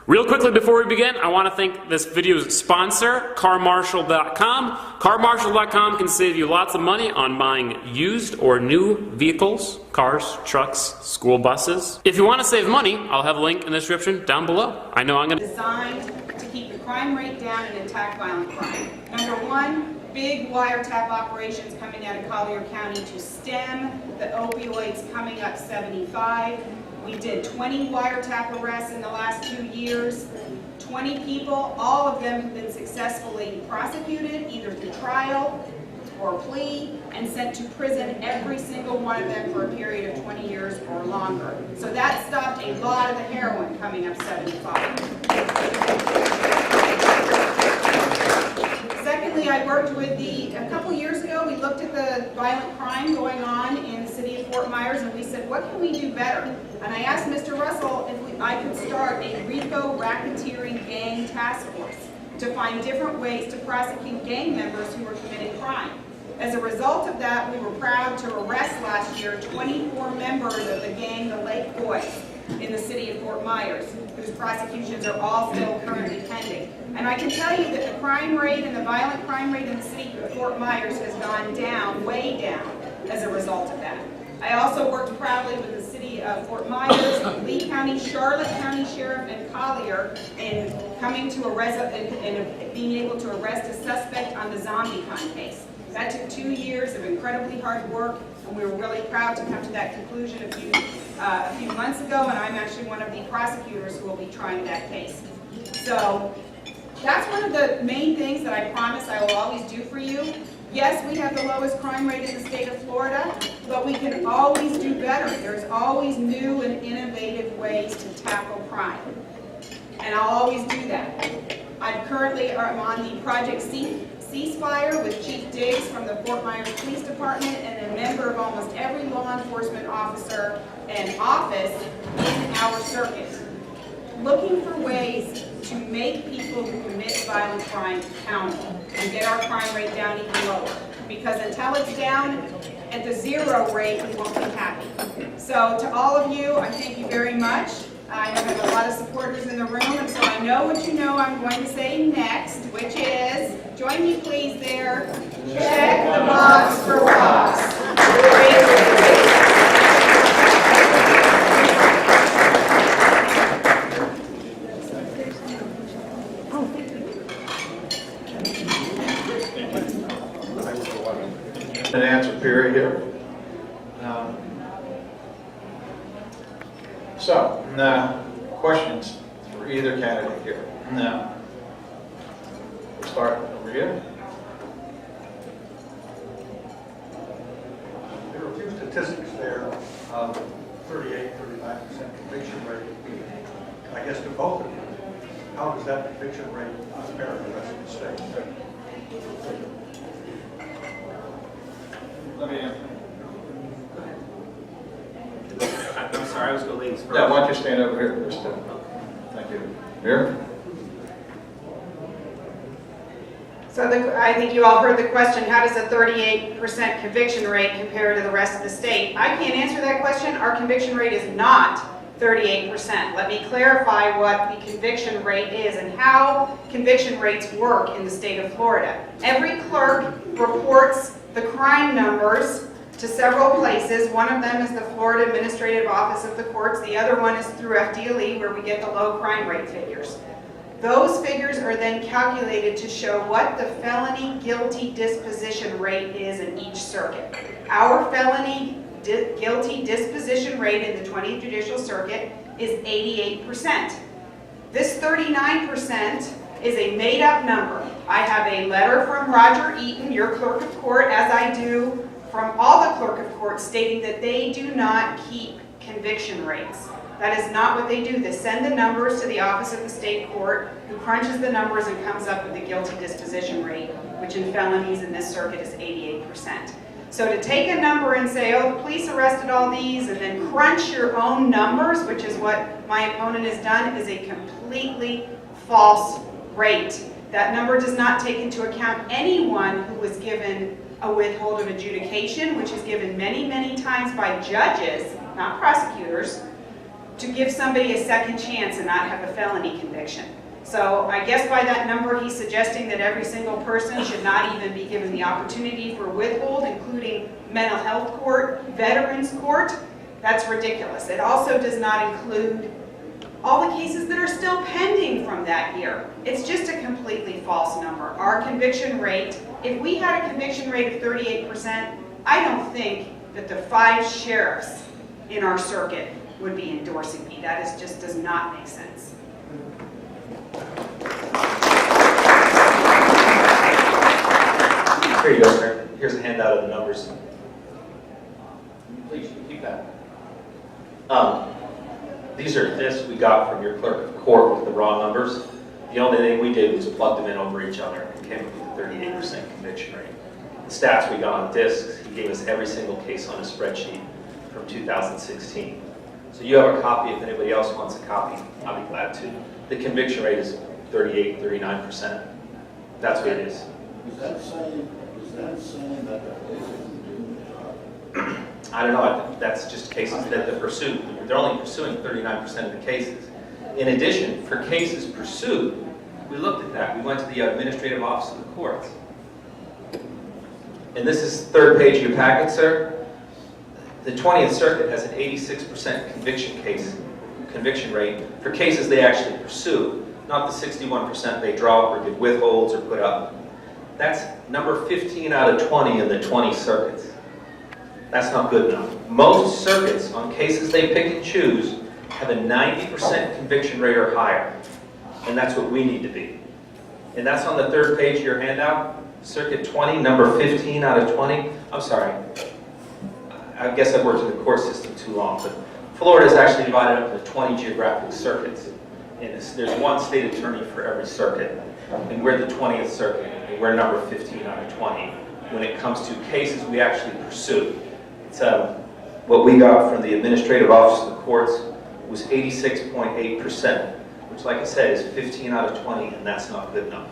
Real quickly before we begin, I want to thank this video's sponsor, CarMarshal.com. CarMarshal.com can save you lots of money on buying used or new vehicles, cars, trucks, school buses. If you want to save money, I'll have a link in the description down below. I know I'm going to... Designed to keep the crime rate down and attack violent crime. Number one, big wiretap operations coming out of Collier County to stem the opioids coming up 75. We did 20 wiretap arrests in the last 2 years. 20 people, all of them have been successfully prosecuted, either through trial or plea, and sent to prison, every single one of them for a period of 20 years or longer. So that stopped a lot of the heroin coming up 75. Secondly, I worked with a couple years ago, we looked at the violent crime going on in the city of Fort Myers, and we said, what can we do better? And I asked Mr. Russell if I could start a RICO racketeering gang task force to find different ways to prosecute gang members who were committing crime. As a result of that, we were proud to arrest last year 24 members of the gang, the Lake Boys, in the city of Fort Myers, whose prosecutions are all still currently pending. And I can tell you that the crime rate and the violent crime rate in the city of Fort Myers has gone down, way down, as a result of that. I also worked proudly with the city of Fort Myers, Lee County, Charlotte County Sheriff, and Collier in coming to and being able to arrest a suspect on the zombie hunt case. That took 2 years of incredibly hard work, and we were really proud to come to that conclusion a few months ago, and I'm actually one of the prosecutors who will be trying that case. So that's one of the main things that I promise I will always do for you. Yes, we have the lowest crime rate in the state of Florida, but we can always do better. There's always new and innovative ways to tackle crime, and I'll always do that. I currently am on the Project Ceasefire with Chief Diggs from the Fort Myers Police Department and a member of almost every law enforcement officer and office in our circuit, looking for ways to make people who commit violent crime accountable and get our crime rate down even lower. Because until it's down at the 0 rate, we won't be happy. So to all of you, I thank you very much. I have a lot of supporters in the room, and so I know what you know I'm going to say next, which is, join me please there, check the box for rocks. An answer period here. So, questions for either candidate here? No. We'll start over here. There are a few statistics there of 38-35% conviction rate. I guess to both of you, how does that conviction rate compare to the rest of the state? Let me answer. I'm sorry, I was going to ladies first. Yeah, why don't you stand over here first? Thank you. Here? So I think you all heard the question, how does a 38% conviction rate compare to the rest of the state? I can't answer that question. Our conviction rate is not 38%. Let me clarify what the conviction rate is and how conviction rates work in the state of Florida. Every clerk reports the crime numbers to several places. One of them is the Florida Administrative Office of the Courts. The other one is through FDLE, where we get the low crime rate figures. Those figures are then calculated to show what the felony guilty disposition rate is in each circuit. Our felony guilty disposition rate in the 20th Judicial Circuit is 88%. This 39% is a made-up number. I have a letter from Roger Eaton, your clerk of court, as I do from all the clerk of court, stating that they do not keep conviction rates. That is not what they do. They send the numbers to the Office of the State Court, who crunches the numbers and comes up with the guilty disposition rate, which in felonies in this circuit is 88%. So to take a number and say, oh, the police arrested all these, and then crunch your own numbers, which is what my opponent has done, is a completely false rate. That number does not take into account anyone who was given a withhold of adjudication, which is given many, many times by judges, not prosecutors, to give somebody a second chance and not have a felony conviction. So I guess by that number, he's suggesting that every single person should not even be given the opportunity for withhold, including mental health court, veterans court. That's ridiculous. It also does not include all the cases that are still pending from that year. It's just a completely false number. Our conviction rate, if we had a conviction rate of 38%, I don't think that the 5 sheriffs in our circuit would be endorsing me. That is just does not make sense. Here you go, sir. Here's a handout of the numbers. Please, keep that. These are lists we got from your clerk of court with the raw numbers. The only thing we did was plug them in over each other and came up with a 38% conviction rate. The stats we got on discs, he gave us every single case on a spreadsheet from 2016. So you have a copy. If anybody else wants a copy, I'll be glad to. The conviction rate is 38, 39%. That's what it is. Is that saying that the police isn't doing the job? I don't know. That's just cases that they're pursued. They're only pursuing 39% of the cases. In addition, for cases pursued, we looked at that. We went to the administrative office of the courts. And this is the 3rd page of your packet, sir. The 20th Circuit has an 86% conviction rate for cases they actually pursue, not the 61% they drop or give withholds or put up. That's number 15 out of 20 in the 20 circuits. That's not good enough. Most circuits on cases they pick and choose have a 90% conviction rate or higher. And that's what we need to be. And that's on the 3rd page of your handout. Circuit 20, number 15 out of 20. I'm sorry. I guess I've worked in the court system too long, but Florida is actually divided up into 20 geographic circuits. And there's one state attorney for every circuit. And we're the 20th circuit, and we're number 15 out of 20 when it comes to cases we actually pursue. It's, what we got from the administrative office of the courts was 86.8%, which, like I said, is 15 out of 20, and that's not good enough.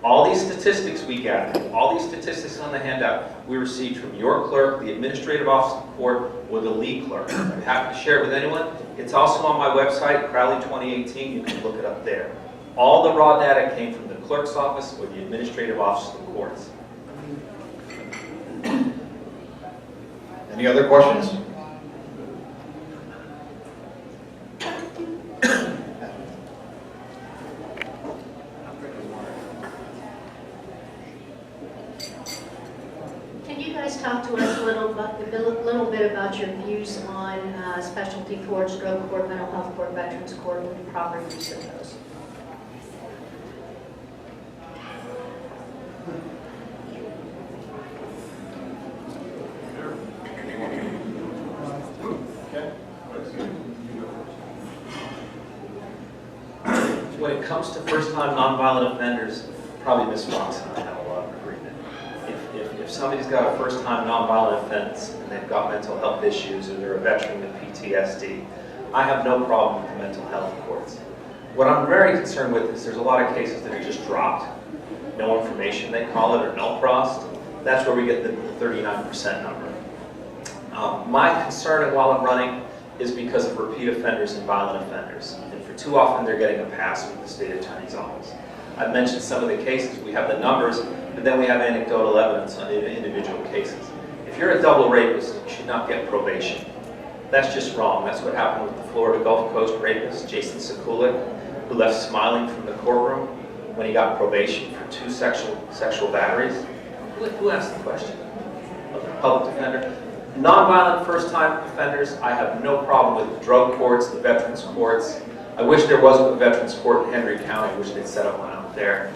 All these statistics we gathered, all these statistics on the handout, we received from your clerk, the administrative office of the court, or the lead clerk. I'm happy to share it with anyone. It's also on my website, Crowley 2018. You can look it up there. All the raw data came from the clerk's office or the administrative office of the courts. Any other questions? Can you guys talk to us a little bit about your views on specialty courts, drug court, mental health court, veterans court, and the proper use of those? When it comes to first-time nonviolent offenders, probably Ms. Fox and I have a lot of agreement. If somebody's got a first-time nonviolent offense and they've got mental health issues or they're a veteran with PTSD, I have no problem with the mental health courts. What I'm very concerned with is there's a lot of cases that are just dropped. No information, they call it, or no prost. That's where we get the 39% number. My concern while I'm running is because of repeat offenders and violent offenders. And for too often, they're getting a pass with the state attorney's office. I've mentioned some of the cases. We have the numbers, but then we have anecdotal evidence on individual cases. If you're a double rapist, you should not get probation. That's just wrong. That's what happened with the Florida Gulf Coast rapist, Jason Sekulic, who left smiling from the courtroom when he got probation for 2 sexual batteries. Who asked the question? Of the public defender. Nonviolent first-time offenders, I have no problem with the drug courts, the veterans courts. I wish there was a veterans court in Henry County. I wish they'd set up one out there.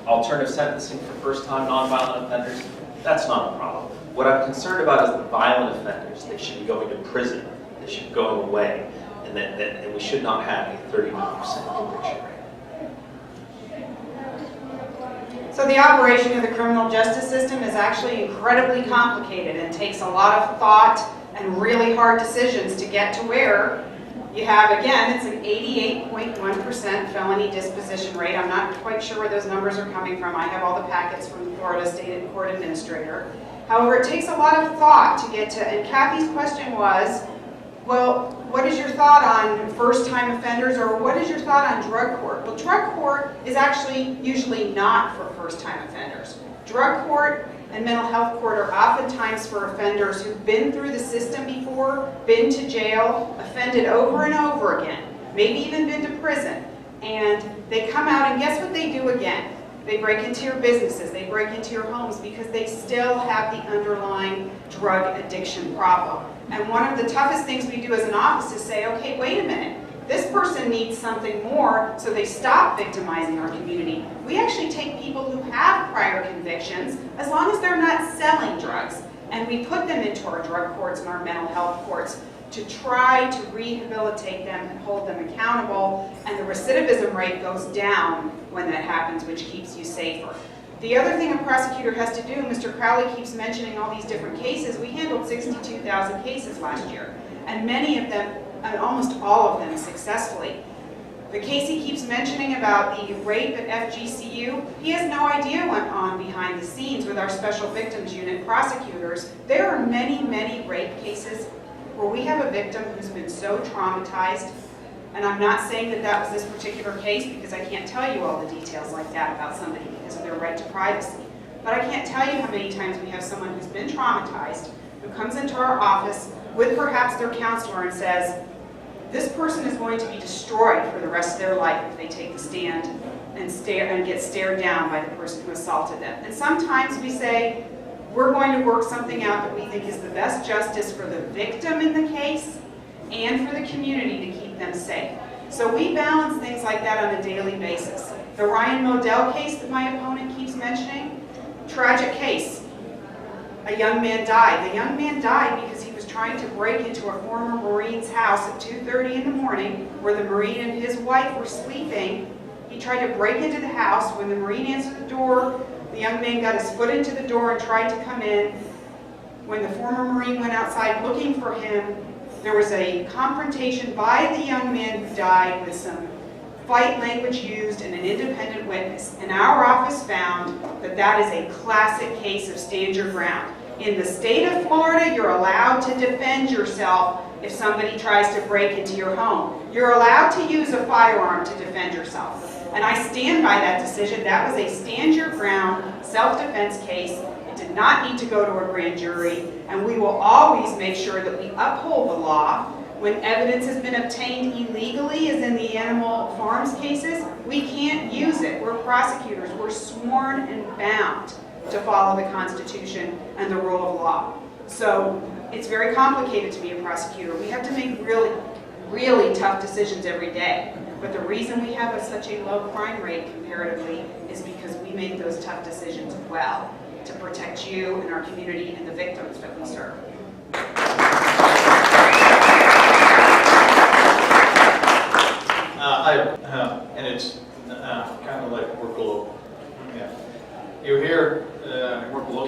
Alternative sentencing for first-time nonviolent offenders, that's not a problem. What I'm concerned about is the violent offenders. They should be going to prison. They should be going away. And we should not have a 31% conviction rate. So the operation of the criminal justice system is actually incredibly complicated and takes a lot of thought and really hard decisions to get to where you have, again, it's an 88.1% felony disposition rate. I'm not quite sure where those numbers are coming from. I have all the packets from the Florida State Court Administrator. However, it takes a lot of thought to get to, and Kathy's question was, Well, what is your thought on first-time offenders, or what is your thought on drug court? Well, drug court is actually usually not for first-time offenders. Drug court and mental health court are oftentimes for offenders who've been through the system before, been to jail, offended over and over again, maybe even been to prison, and they come out and guess what they do again? They break into your businesses, they break into your homes because they still have the underlying drug addiction problem. And one of the toughest things we do as an office is say, okay, wait a minute, this person needs something more, so they stop victimizing our community. We actually take people who have prior convictions, as long as they're not selling drugs, and we put them into our drug courts and our mental health courts to try to rehabilitate them and hold them accountable, and the recidivism rate goes down when that happens, which keeps you safer. The other thing a prosecutor has to do, Mr. Crowley keeps mentioning all these different cases, we handled 62,000 cases last year, and many of them, and almost all of them successfully. The case he keeps mentioning about the rape at FGCU, he has no idea what went on behind the scenes with our Special Victims Unit prosecutors. There are many, many rape cases where we have a victim who's been so traumatized, and I'm not saying that that was this particular case because I can't tell you all the details like that about somebody because of their right to privacy. But I can't tell you how many times we have someone who's been traumatized who comes into our office with perhaps their counselor and says, this person is going to be destroyed for the rest of their life if they take the stand and get stared down by the person who assaulted them. And sometimes we say, we're going to work something out that we think is the best justice for the victim in the case and for the community to keep them safe. So we balance things like that on a daily basis. The Ryan Modell case that my opponent keeps mentioning, tragic case. A young man died. The young man died because he was trying to break into a former Marine's house at 2:30 in the morning where the Marine and his wife were sleeping. He tried to break into the house. When the Marine answered the door, the young man got his foot into the door and tried to come in. When the former Marine went outside looking for him, there was a confrontation by the young man who died with some fight language used and an independent witness. And our office found that that is a classic case of stand your ground. In the state of Florida, you're allowed to defend yourself if somebody tries to break into your home. You're allowed to use a firearm to defend yourself. And I stand by that decision. That was a stand your ground self-defense case. It did not need to go to a grand jury. And we will always make sure that we uphold the law. When evidence has been obtained illegally, as in the animal farms cases, we can't use it. We're prosecutors. We're sworn and bound to follow the Constitution and the rule of law. So it's very complicated to be a prosecutor. We have to make really, really tough decisions every day. But the reason we have such a low crime rate comparatively is because we make those tough decisions well to protect you and our community and the victims that we serve. And it's kind of like we're global. Yeah. You hear we're global.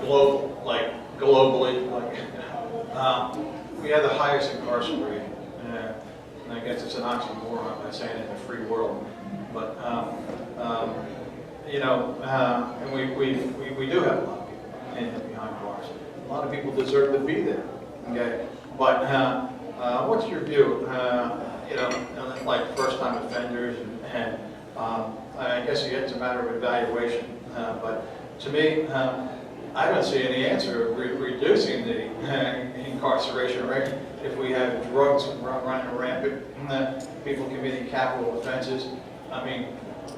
Global, like globally, like we have the highest incarceration rate. And I guess it's an oxymoron by saying it in a free world, but you know, and we do have a lot of people behind bars. A lot of people deserve to be there. Okay, but what's your view? You know, like first-time offenders, and I guess it's a matter of evaluation. But to me, I don't see any answer of reducing the incarceration rate if we have drugs running rampant, people committing capital offenses. I mean,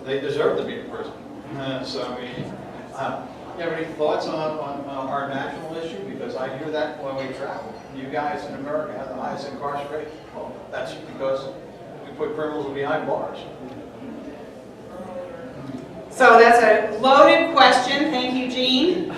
they deserve to be in prison. So I mean, you have any thoughts on our national issue? Because I hear that when we travel. You guys in America have the highest incarceration rate. Well, that's because we put criminals behind bars. So that's a loaded question. Thank you, Gene.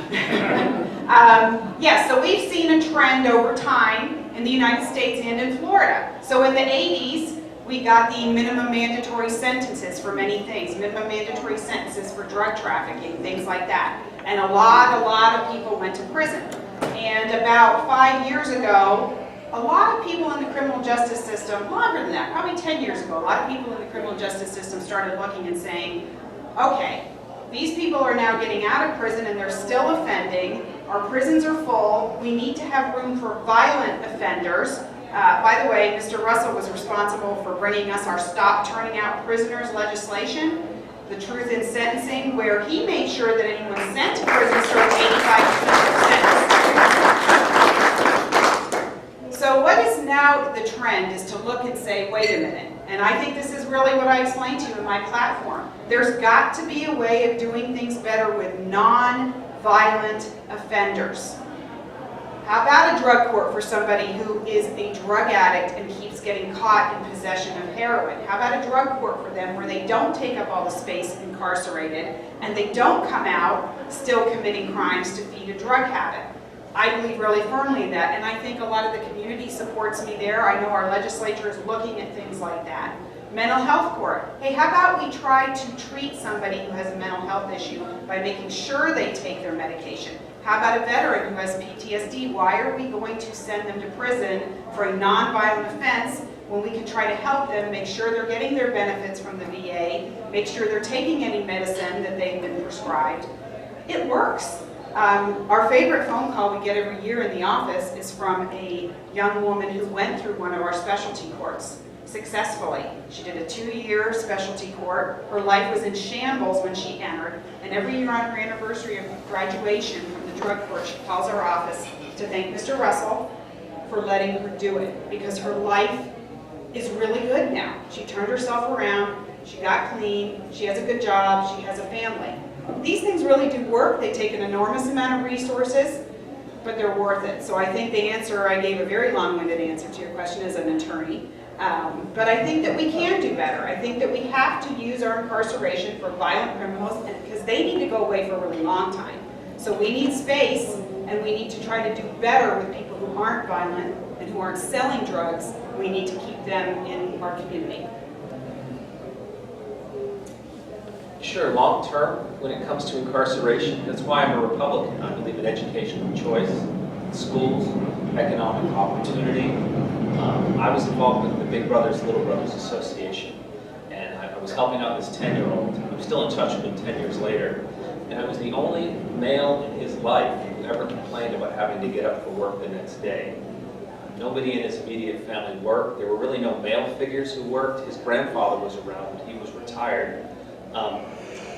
Yeah, so we've seen a trend over time in the United States and in Florida. So in the 80s, we got the minimum mandatory sentences for many things, minimum mandatory sentences for drug trafficking, things like that. And a lot of people went to prison. And about 5 years ago, a lot of people in the criminal justice system, longer than that, probably 10 years ago, a lot of people in the criminal justice system started looking and saying, okay, these people are now getting out of prison and they're still offending. Our prisons are full. We need to have room for violent offenders. By the way, Mr. Russell was responsible for bringing us our Stop Turning Out Prisoners legislation, the Truth in Sentencing, where he made sure that anyone sent to prison served 85% of their sentence. So what is now the trend is to look and say, wait a minute, and I think this is really what I explained to you in my platform. There's got to be a way of doing things better with non-violent offenders. How about a drug court for somebody who is a drug addict and keeps getting caught in possession of heroin? How about a drug court for them where they don't take up all the space incarcerated and they don't come out still committing crimes to feed a drug habit? I believe really firmly in that, and I think a lot of the community supports me there. I know our legislature is looking at things like that. Mental health court. Hey, how about we try to treat somebody who has a mental health issue by making sure they take their medication? How about a veteran who has PTSD? Why are we going to send them to prison for a non-violent offense when we can try to help them make sure they're getting their benefits from the VA, make sure they're taking any medicine that they've been prescribed? It works. Our favorite phone call we get every year in the office is from a young woman who went through one of our specialty courts successfully. She did a 2-year specialty court. Her life was in shambles when she entered, and every year on her anniversary of graduation from the drug court, she calls our office to thank Mr. Russell for letting her do it, because her life is really good now. She turned herself around, she got clean, she has a good job, she has a family. These things really do work. They take an enormous amount of resources, but they're worth it. So I think the answer, I gave a very long-winded answer to your question as an attorney, but I think that we can do better. I think that we have to use our incarceration for violent criminals, and because they need to go away for a really long time. So we need space, and we need to try to do better with people who aren't violent and who aren't selling drugs. We need to keep them in our community. Sure, long term, when it comes to incarceration, that's why I'm a Republican. I believe in educational choice, schools, economic opportunity. I was involved with the Big Brothers Little Brothers Association, and I was helping out this 10-year-old. I'm still in touch with him 10 years later, and I was the only male in his life who ever complained about having to get up for work the next day. Nobody in his immediate family worked. There were really no male figures who worked. His grandfather was around, but he was retired.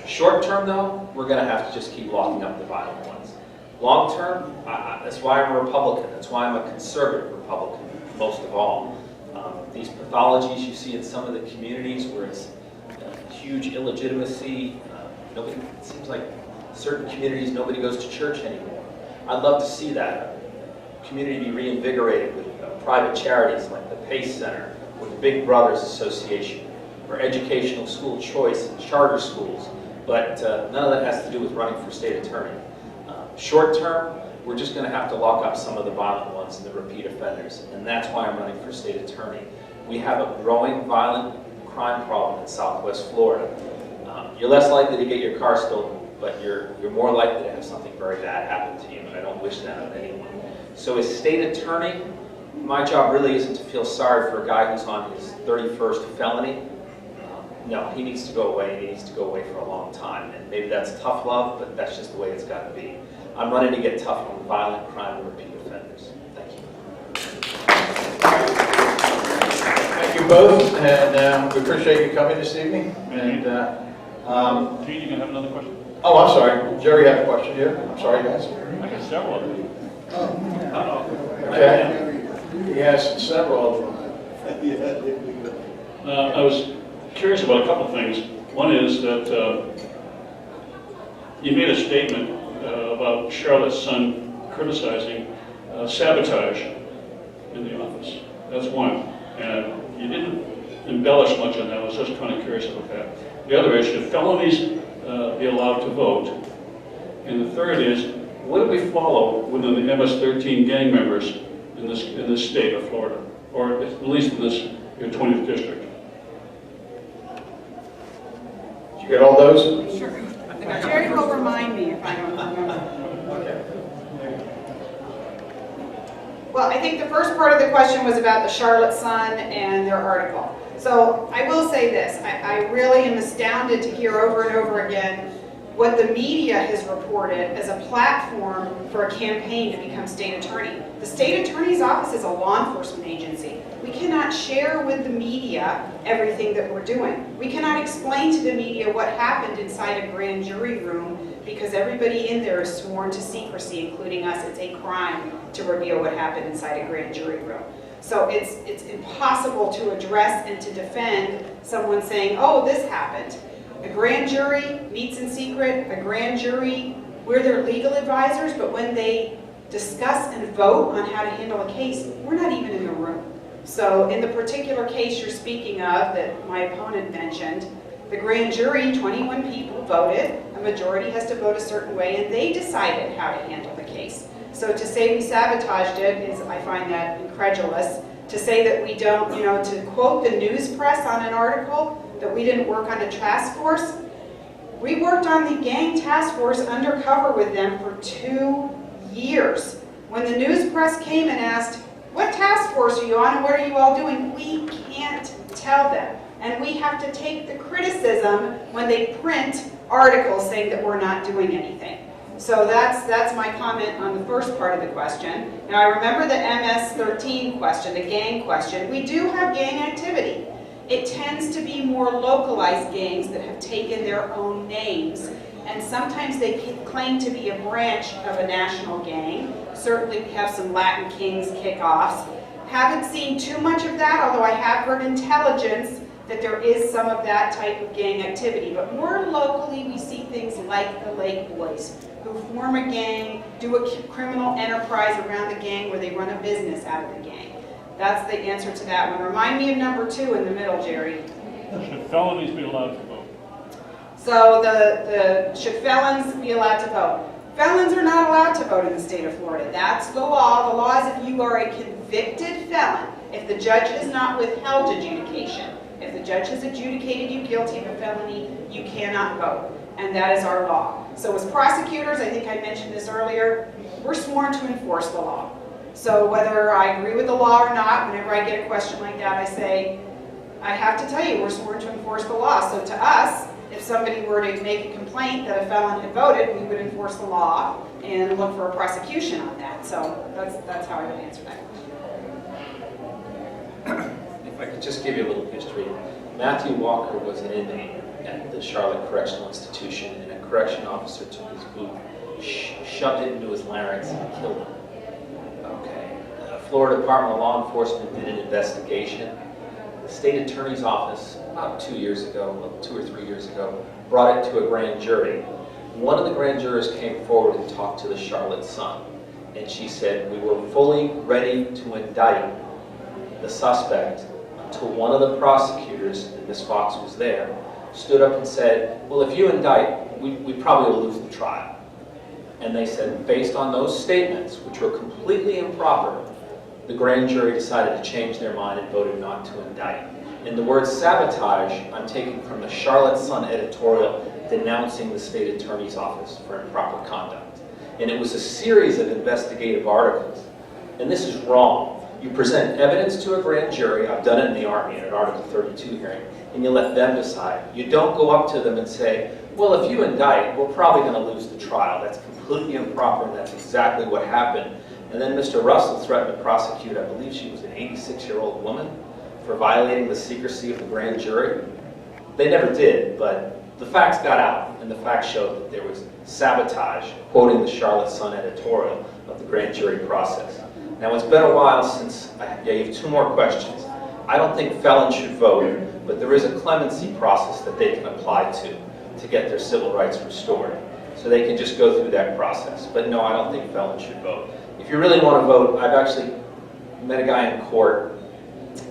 Short term, though, we're going to have to just keep locking up the violent ones. Long term, that's why I'm a Republican. That's why I'm a conservative Republican, most of all. These pathologies you see in some of the communities where it's huge illegitimacy. It seems like certain communities, nobody goes to church anymore. I'd love to see that community be reinvigorated with private charities like the PACE Center or the Big Brothers Association, or educational school choice and charter schools, but none of that has to do with running for state attorney. Short term, we're just going to have to lock up some of the violent ones and the repeat offenders, and that's why I'm running for state attorney. We have a growing violent crime problem in Southwest Florida. You're less likely to get your car stolen, but you're more likely to have something very bad happen to you, and I don't wish that on anyone. So as state attorney, my job really isn't to feel sorry for a guy who's on his 31st felony. No, he needs to go away, and he needs to go away for a long time. And maybe that's tough love, but that's just the way it's got to be. I'm running to get tough on violent crime and repeat offenders. Thank you. Thank you both, and we appreciate you coming this evening. And Gene, you gonna have another question? oh, I'm sorry, Jerry had a question here. I'm sorry, guys. I got several of them. Okay. He has several of them. I was curious about a couple of things. One is that you made a statement about Charlotte's son criticizing sabotage in the office. That's one. And you didn't embellish much on that. I was just kind of curious about that. The other is, should felonies be allowed to vote? And the third is, what do we follow within the MS-13 gang members in this state of Florida, or at least in this your 20th district? Did you get all those? Sure. Jerry will remind me if I don't remember. Okay. Well, I think the first part of the question was about the Charlotte Sun and their article. So I will say this, I really am astounded to hear over and over again what the media has reported as a platform for a campaign to become state attorney. The state attorney's office is a law enforcement agency. We cannot share with the media everything that we're doing. We cannot explain to the media what happened inside a grand jury room because everybody in there is sworn to secrecy, including us. It's a crime to reveal what happened inside a grand jury room. So it's impossible to address and to defend someone saying, oh, this happened. A grand jury meets in secret. A grand jury, we're their legal advisors, but when they discuss and vote on how to handle a case, we're not even in the room. So in the particular case you're speaking of that my opponent mentioned, the grand jury, 21 people voted, a majority has to vote a certain way, and they decided how to handle the case. So to say we sabotaged it is, I find that incredulous. To say that we don't, to quote the news press on an article, that we didn't work on a task force. We worked on the gang task force undercover with them for 2 years. When the news press came and asked, what task force are you on and what are you all doing? We can't tell them. And we have to take the criticism when they print articles saying that we're not doing anything. So that's my comment on the first part of the question. Now I remember the MS-13 question, the gang question. We do have gang activity. It tends to be more localized gangs that have taken their own names, and sometimes they claim to be a branch of a national gang. Certainly we have some Latin Kings kickoffs. Haven't seen too much of that, although I have heard intelligence that there is some of that type of gang activity. But more locally we see things like the Lake Boys, who form a gang, do a criminal enterprise around the gang where they run a business out of the gang. That's the answer to that one. Remind me of number 2 in the middle, Jerry. Should felonies be allowed to vote? So should felons be allowed to vote? Felons are not allowed to vote in the state of Florida. That's the law. The law is if you are a convicted felon, if the judge has not withheld adjudication, if the judge has adjudicated you guilty of a felony, you cannot vote. And that is our law. So as prosecutors, I think I mentioned this earlier, we're sworn to enforce the law. So whether I agree with the law or not, whenever I get a question like that, I say, I have to tell you, we're sworn to enforce the law. So to us, if somebody were to make a complaint that a felon had voted, we would enforce the law and look for a prosecution on that. So that's how I would answer that question. If I could just give you a little history. Matthew Walker was an inmate at the Charlotte Correctional Institution, and a correction officer took his boot, shoved it into his larynx, and killed him. Okay. Florida Department of Law Enforcement did an investigation. The state attorney's office, about 2 years ago, 2 or 3 years ago, brought it to a grand jury. One of the grand jurors came forward and talked to the Charlotte Sun, and she said, we were fully ready to indict the suspect until one of the prosecutors, and Ms. Fox was there, stood up and said, well, if you indict, we probably will lose the trial. And they said, based on those statements, which were completely improper, the grand jury decided to change their mind and voted not to indict. And the word sabotage, I'm taking from the Charlotte Sun editorial denouncing the state attorney's office for improper conduct. And it was a series of investigative articles. And this is wrong. You present evidence to a grand jury, I've done it in the Army in an Article 32 hearing, and you let them decide. You don't go up to them and say, well, if you indict, we're probably going to lose the trial. That's completely improper, and that's exactly what happened. And then Mr. Russell threatened to prosecute, I believe she was an 86-year-old woman, for violating the secrecy of the grand jury. They never did, but the facts got out, and the facts showed that there was sabotage, quoting the Charlotte Sun editorial of the grand jury process. Now, it's been a while since I gave 2 more questions. I don't think felons should vote, but there is a clemency process that they can apply to get their civil rights restored. So they can just go through that process. But no, I don't think felons should vote. If you really want to vote, I've actually met a guy in court.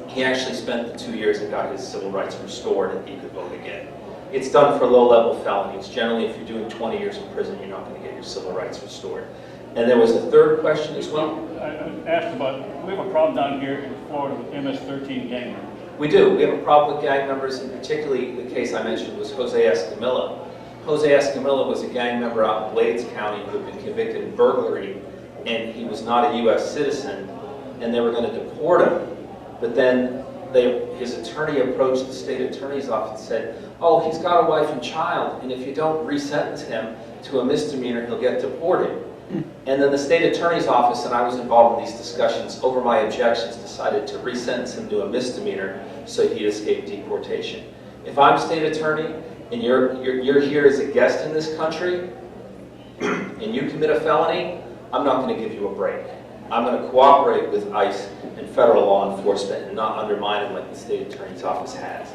He actually spent the 2 years and got his civil rights restored, and he could vote again. It's done for low-level felonies. Generally, if you're doing 20 years in prison, you're not going to get your civil rights restored. And there was a third question as well. I asked about, we have a problem down here in Florida with MS-13 gang members. We do. We have a problem with gang members, and particularly the case I mentioned was Jose Escamilla. Jose Escamilla was a gang member out in Blades County who had been convicted of burglary, and he was not a U.S. citizen, and they were going to deport him. But then his attorney approached the state attorney's office and said, oh, he's got a wife and child, and if you don't resentence him to a misdemeanor, he'll get deported. And then the state attorney's office, and I was involved in these discussions, over my objections, decided to resentence him to a misdemeanor so he'd escape deportation. If I'm state attorney and you're here as a guest in this country and you commit a felony, I'm not going to give you a break. I'm going to cooperate with ICE and federal law enforcement and not undermine them like the state attorney's office has.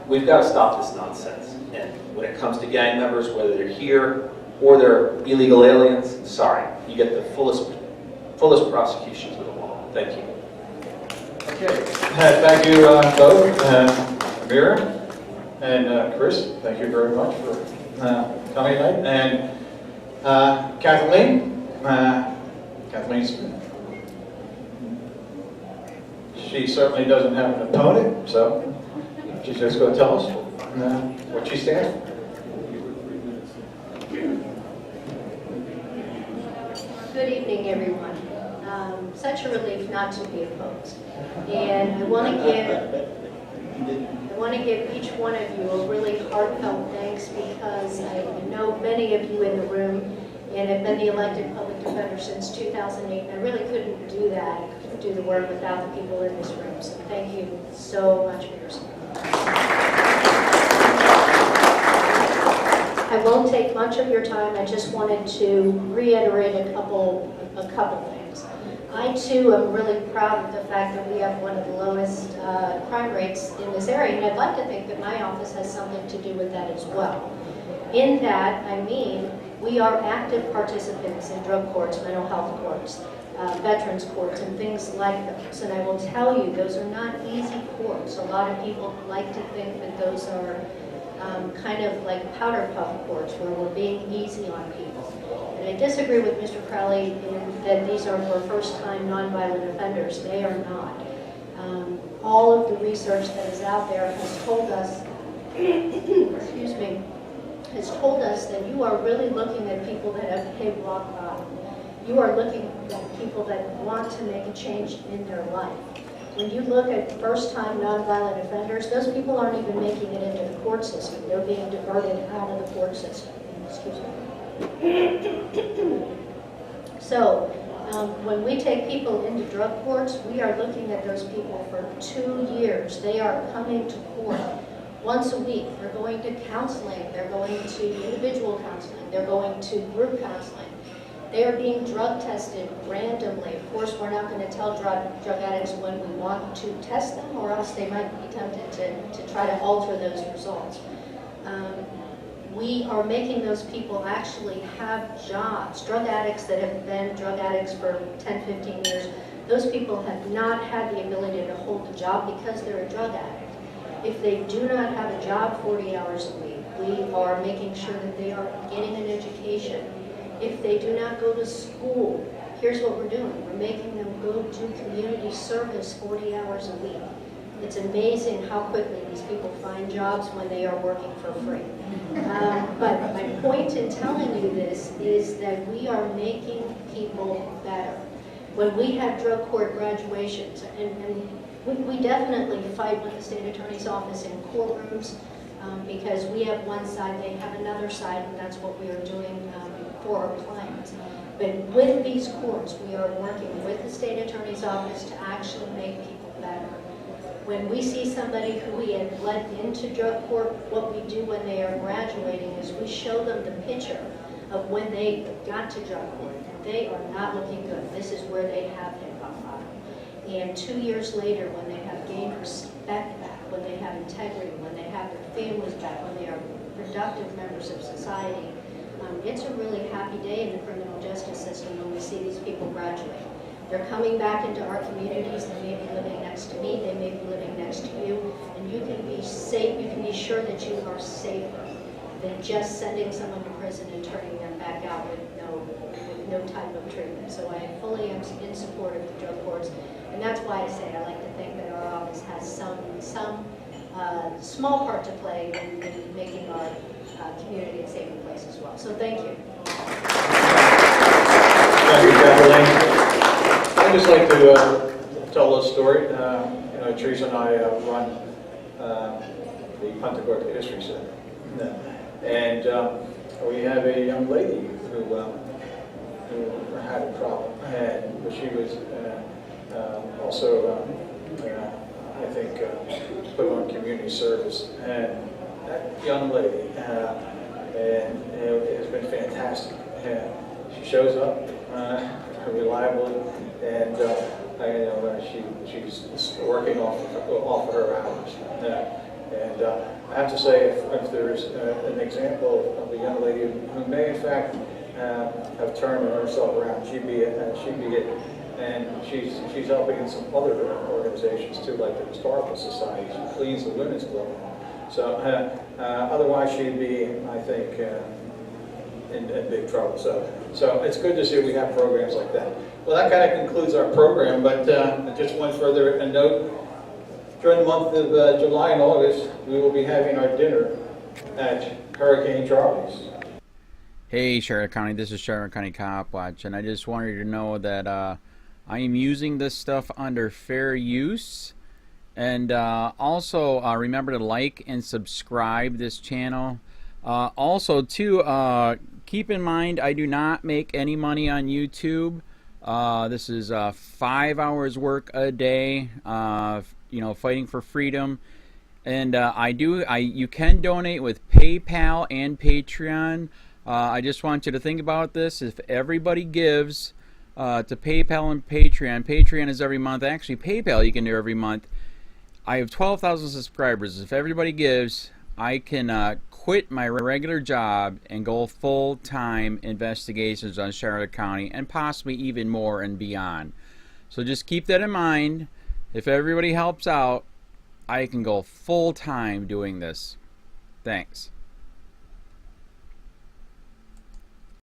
We've got to stop this nonsense. And when it comes to gang members, whether they're here or they're illegal aliens, sorry, you get the fullest prosecution to the law. Thank you. Okay, thank you both, Amira and Chris. Thank you very much for coming tonight. And Kathleen Smith. She certainly doesn't have an opponent, so she's just going to tell us what she stands for. Good evening, everyone. Such a relief not to be opposed. And I want to give each one of you a really heartfelt thanks, because I know many of you in the room, and I've been the elected public defender since 2008, and I really couldn't do that. I couldn't do the work without the people in this room. So thank you so much for your support. I won't take much of your time. I just wanted to reiterate a couple things. I too am really proud of the fact that we have one of the lowest crime rates in this area, and I'd like to think that my office has something to do with that as well. In that, I mean, we are active participants in drug courts, mental health courts, veterans courts, and things like those. And I will tell you, those are not easy courts. A lot of people like to think that those are kind of like powder puff courts where we're being easy on people. And I disagree with Mr. Crowley in that these are for first-time nonviolent offenders. They are not. All of the research that is out there has told us, excuse me, has told us that you are really looking at people that have hit rock bottom. You are looking at people that want to make a change in their life. When you look at first-time nonviolent offenders, those people aren't even making it into the court system. They're being diverted out of the court system. Excuse me. So, when we take people into drug courts, we are looking at those people for 2 years. They are coming to court once a week. They're going to counseling. They're going to individual counseling. They're going to group counseling. They are being drug tested randomly. Of course, we're not going to tell drug addicts when we want to test them, or else they might be tempted to try to alter those results. We are making those people actually have jobs. Drug addicts that have been drug addicts for 10, 15 years, those people have not had the ability to hold a job because they're a drug addict. If they do not have a job 40 hours a week, we are making sure that they are getting an education. If they do not go to school, here's what we're doing. We're making them go to community service 40 hours a week. It's amazing how quickly these people find jobs when they are working for free. But my point in telling you this is that we are making people better. When we have drug court graduations, and we definitely fight with the state attorney's office in courtrooms, because we have one side, they have another side, and that's what we are doing for our clients. But with these courts, we are working with the state attorney's office to actually make people better. When we see somebody who we have led into drug court, what we do when they are graduating is we show them the picture of when they got to drug court. They are not looking good. This is where they have hit rock bottom. And 2 years later, when they have gained respect back, when they have integrity, when they have their families back, when they are productive members of society, it's a really happy day in the criminal justice system when we see these people graduate. They're coming back into our communities. They may be living next to me. They may be living next to you. And you can be safe. You can be sure that you are safer than just sending someone to prison and turning them back out with no type of treatment. So I fully am in support of the drug courts. And that's why I say I like to think that our office has some small part to play in making our community a safer place as well. So thank you. Thank you, Kathleen. I'd just like to tell a story. Teresa and I run the PUNTA Gualtieri History Center. And we have a young lady who had a problem, and she was also, I think, put on community service. And that young lady, and it has been fantastic. She shows up reliably, and she's working off of her hours. And I have to say, if there's an example of a young lady who may in fact have turned herself around, she'd be it. And she's helping in some other organizations too, like the Historical Society. She cleans the women's club. So otherwise she'd be, I think, in big trouble. So it's good to see we have programs like that. Well, that kind of concludes our program, but just one further note. During the month of July and August, we will be having our dinner at Hurricane Charlie's. Hey Charlotte County, this is Charlotte County Copwatch, and I just wanted you to know that I am using this stuff under fair use. And also remember to like and subscribe this channel. Also too, keep in mind I do not make any money on YouTube. This is 5 hours work a day, you know, fighting for freedom. And you can donate with PayPal and Patreon. I just want you to think about this. If everybody gives to PayPal and Patreon, Patreon is every month. Actually, PayPal you can do every month. I have 12,000 subscribers. If everybody gives, I can quit my regular job and go full-time investigations on Charlotte County and possibly even more and beyond. So just keep that in mind. If everybody helps out, I can go full-time doing this. Thanks.